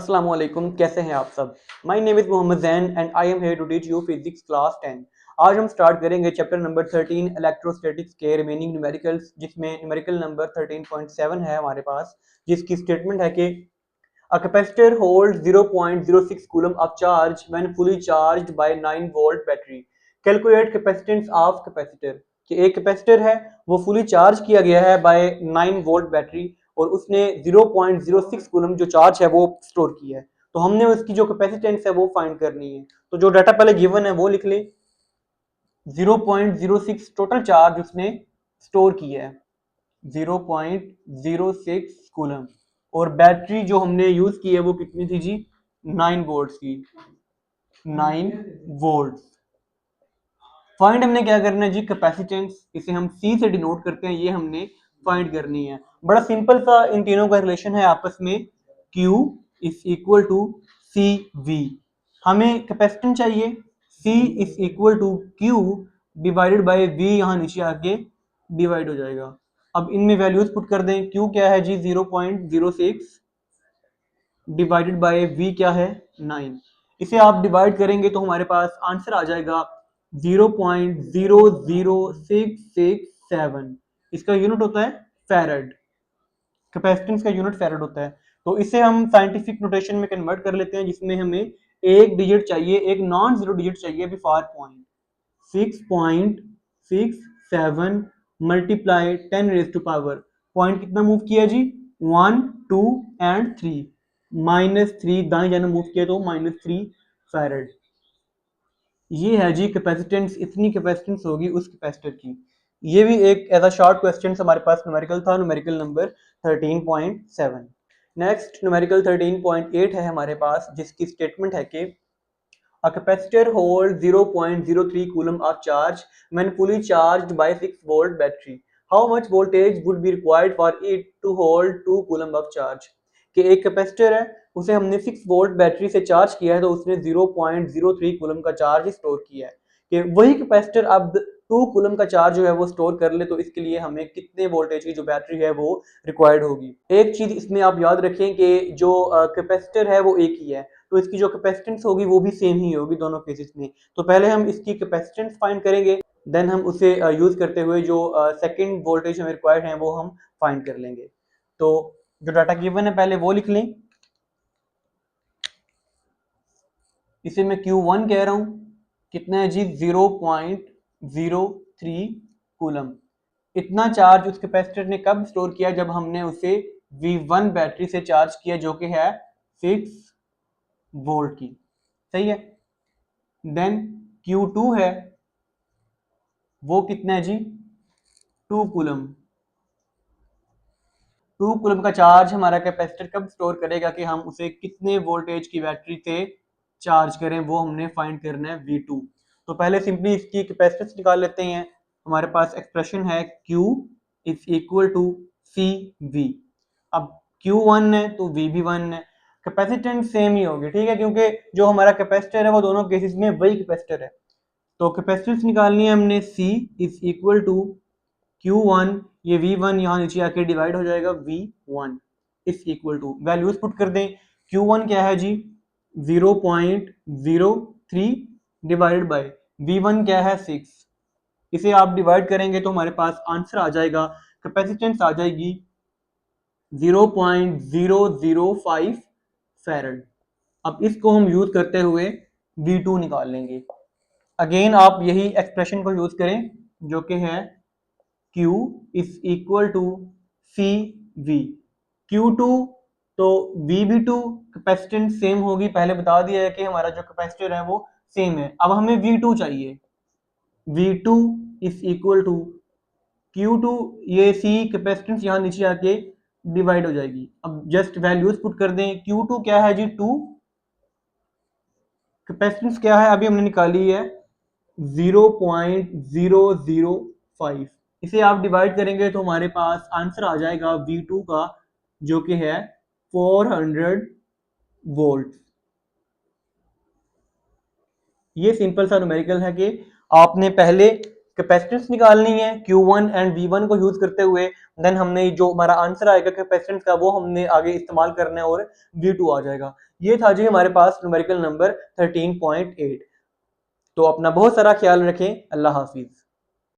अस्सलामुअलैकुम, कैसे हैं आप सब। My name is Mohammad Jain and I am here to teach you physics class 10। आज हम स्टार्ट करेंगे चैप्टर नंबर 13 इलेक्ट्रोस्टैटिक्स के रिमेनिंग न्यूमेरिकल्स, जिसमें न्यूमेरिकल नंबर 13.7 है हमारे पास, जिसकी स्टेटमेंट है कि a capacitor hold 0.06 coulomb of charge when fully charged by 9 volt battery. Calculate capacitance of capacitor. कि एक कैपेसिटर है वो फुली चार्ज किया गया है बाय 9 वोल्ट बैटरी और उसने 0.06 कूलम जो चार्ज है वो स्टोर किया है। तो हमने उसकी जो कैपेसिटेंस है वो फाइंड करनी है। तो जो डाटा पहले गिवन है वो लिख ले। 0.06 टोटल चार्ज उसने स्टोर किया है, 0.06 कूलम। और बैटरी जो हमने यूज की है वो कितनी थी जी, 9 वोल्ट की, 9 वोल्ट। फाइंड हमने क्या करना है जी, कैपेसिटेंस, इसे हम सी से डिनोट करते हैं, ये हमने फाइंड करनी है। बड़ा सिंपल सा इन तीनों का रिलेशन है आपस में, Q is equal to C V. हमें कैपेसिटेंस चाहिए, C is equal to Q divided by V, यहाँ नीचे आके डिवाइड हो जाएगा। अब इनमें वैल्यूज पुट कर दें। Q क्या है जी, 0.06 डिवाइडेड बाय V क्या है, 9। इसे आप डिवाइड करेंगे तो हमारे पास आंसर आ जाएगा 0.00667। इसका यूनिट होता है फैरड, कैपेसिटेंस का यूनिट फैरड होता है। तो इसे हम साइंटिफिक नोटेशन में कन्वर्ट कर लेते हैं, जिसमें हमें एक डिजिट चाहिए, एक नॉन जीरो डिजिट चाहिए before point. 6.67 multiply 10 raise to power, point कितना मूव किया जी, 1 2 एंड 3, -3 दाएं जाने मूव किया तो -3 फैरड। ये है जी कैपेसिटेंस, इतनी कैपेसिटेंस होगी उस कैपेसिटर की। ये भी एक ऐसा शॉर्ट क्वेश्चन हमारे पास न्यूमेरिकल था, न्यूमेरिकल नंबर 13.7। नेक्स्ट न्यूमेरिकल 13.8 है हमारे पास, जिसकी स्टेटमेंट है कि a capacitor holds 0.03 coulomb of charge when fully charged by 6 volt battery. How much voltage would be required for it to hold 2 coulomb of charge? कि एक capacitor है, उसे हमने 6 वोल्ट बैटरी से चार्ज किया है, तो उसने 0.03 कूलम का चार्ज स्टोर किया है। कि वही कैपेसिटर अब 2 कूलम का चार्ज जो है वो स्टोर कर ले, तो इसके लिए हमें कितने वोल्टेज की जो बैटरी है वो रिक्वायर्ड होगी। एक चीज इसमें आप याद रखें कि जो कैपेसिटर है वो एक ही है, तो इसकी जो कैपेसिटेंस होगी वो भी सेम ही होगी दोनों केसेस में। तो पहले हम इसकी कैपेसिटेंस फाइंड करेंगे, देन हम उसे यूज करते हुए जो सेकंड वोल्टेज हमें रिक्वायर्ड है वो हम फाइंड कर लेंगे। तो जो डाटा गिवन है पहले वो लिख लें। इसे मैं Q1 कह रहा हूं, कितना है जी, 0.03 कूलम। इतना चार्ज उस कैपेसिटर ने कब स्टोर किया, जब हमने उसे V1 बैटरी से चार्ज किया, जो कि है 6 वोल्ट की। सही है। देन Q2 है, वो कितना है जी, 2 कूलम। 2 कूलम का चार्ज हमारा कैपेसिटर कब स्टोर करेगा कि हम उसे कितने वोल्टेज की बैटरी से चार्ज करें, वो हमने फाइंड करना है V2। तो पहले सिंपली इसकी कैपेसिटेंस निकाल लेते हैं। हमारे पास एक्सप्रेशन है Q is equal to CV। अब Q1 है तो V भी 1 है, कैपेसिटेंस सेम ही होगी, ठीक है, क्योंकि जो हमारा कैपेसिटर है वो दोनों केसेस में वही कैपेसिटर है। तो कैपेसिटेंस निकालनी है हमने, C is equal to Q1, ये V1 यहाँ नीचे आके डिवाइड हो जाएगा V1 is equal to, values put कर दें। Q1 क्या है जी, 0.03 डिवाइडेड बाय V1 क्या है 6। इसे आप डिवाइड करेंगे तो हमारे पास आंसर आ जाएगा, कैपेसिटेंस आ जाएगी 0.005 फैरड। अब इसको हम यूज करते हुए V2 निकाल लेंगे। अगेन आप यही एक्सप्रेशन को यूज करें, जो कि है Q is equal to C V. Q2 तो V2 कैपेसिटेंस सेम होगी, पहले बता दिया है कि हमारा जो कैपेसिटर है वो सेम है। अब हमें V2 चाहिए, V2 is equal to Q2, ये C कैपेसिटेंस यहाँ नीचे आके डिवाइड हो जाएगी। अब जस्ट वैल्यूज पुट कर दें। Q2 क्या है जी, 2, कैपेसिटेंस क्या है अभी हमने निकाली है 0.005। इसे आप डिवाइड करेंगे तो हमारे पास आंसर आ जाएगा V2 का, जो कि है 400 वोल्ट। ये सिंपल सा न्यूमेरिकल है कि आपने पहले कैपेसिटेंस निकालनी है Q1 एंड V1 को यूज करते हुए, देन हमने जो हमारा आंसर आएगा कैपेसिटेंस का वो हमने आगे इस्तेमाल करना है और V2 आ जाएगा। ये था जी हमारे पास न्यूमेरिकल नंबर 13.8। तो अपना बहुत सारा ख्याल रखें। अल्लाह हाफिज।